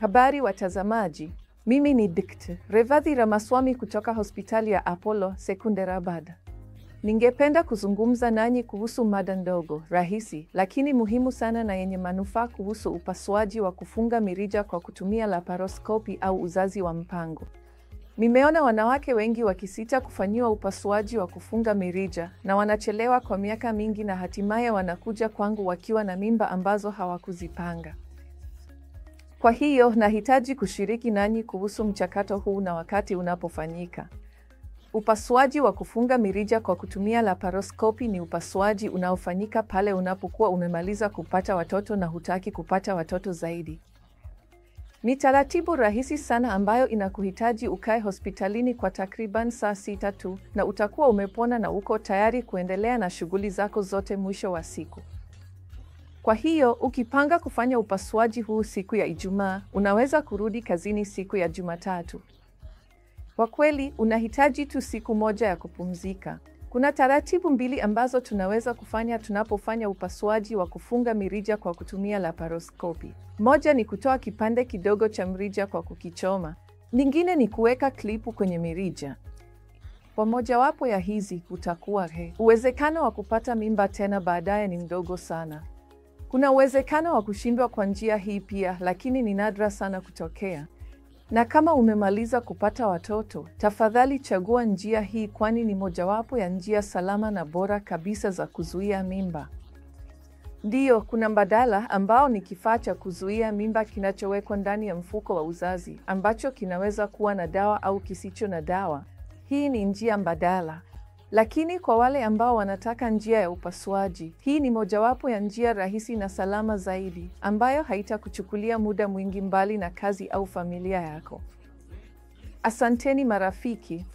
Habari watazamaji, mimi ni Dkt. Revathi Ramaswamy kutoka hospitali ya Apollo Secunderabad. Ningependa kuzungumza nanyi kuhusu mada ndogo, rahisi, lakini muhimu sana na yenye manufaa kuhusu upasuaji wa kufunga mirija kwa kutumia laparoskopi au uzazi wa mpango. Nimeona wanawake wengi wakisita kufanyiwa upasuaji wa kufunga mirija na wanachelewa kwa miaka mingi na hatimaye wanakuja kwangu wakiwa na mimba ambazo hawakuzipanga. Kwa hiyo, nahitaji kushiriki nanyi kuhusu mchakato huu na wakati unapofanyika. Upasuaji wa kufunga mirija kwa kutumia laparoskopi ni upasuaji unaofanyika pale unapokuwa umemaliza kupata watoto na hutaki kupata watoto zaidi. Ni taratibu rahisi sana ambayo inakuhitaji ukae hospitalini kwa takriban saa 6 tu na utakuwa umepona na uko tayari kuendelea na shughuli zako zote mwisho wa siku. Kwa hiyo, ukipanga kufanya upasuaji huu siku ya Ijumaa, unaweza kurudi kazini siku ya Jumatatu. Kwa kweli, unahitaji tu siku moja ya kupumzika. Kuna taratibu mbili ambazo tunaweza kufanya tunapofanya upasuaji wa kufunga mirija kwa kutumia laparoskopi. Moja ni kutoa kipande kidogo cha mrija kwa kukichoma. Nyingine ni kuweka klipu kwenye mirija. Kwa mojawapo ya hizi, uwezekano wa kupata mimba tena baadaye ni mdogo sana. Kuna uwezekano wa kushindwa kwa njia hii pia, lakini ni nadra sana kutokea. Na kama umemaliza kupata watoto, tafadhali chagua njia hii kwani ni mojawapo ya njia salama na bora kabisa za kuzuia mimba. Ndiyo, kuna mbadala ambao ni kifaa cha kuzuia mimba kinachowekwa ndani ya mfuko wa uzazi, ambacho kinaweza kuwa na dawa au kisicho na dawa. Hii ni njia mbadala. Lakini kwa wale ambao wanataka njia ya upasuaji, hii ni mojawapo ya njia rahisi na salama zaidi, ambayo haitakuchukulia muda mwingi mbali na kazi au familia yako. Asanteni marafiki.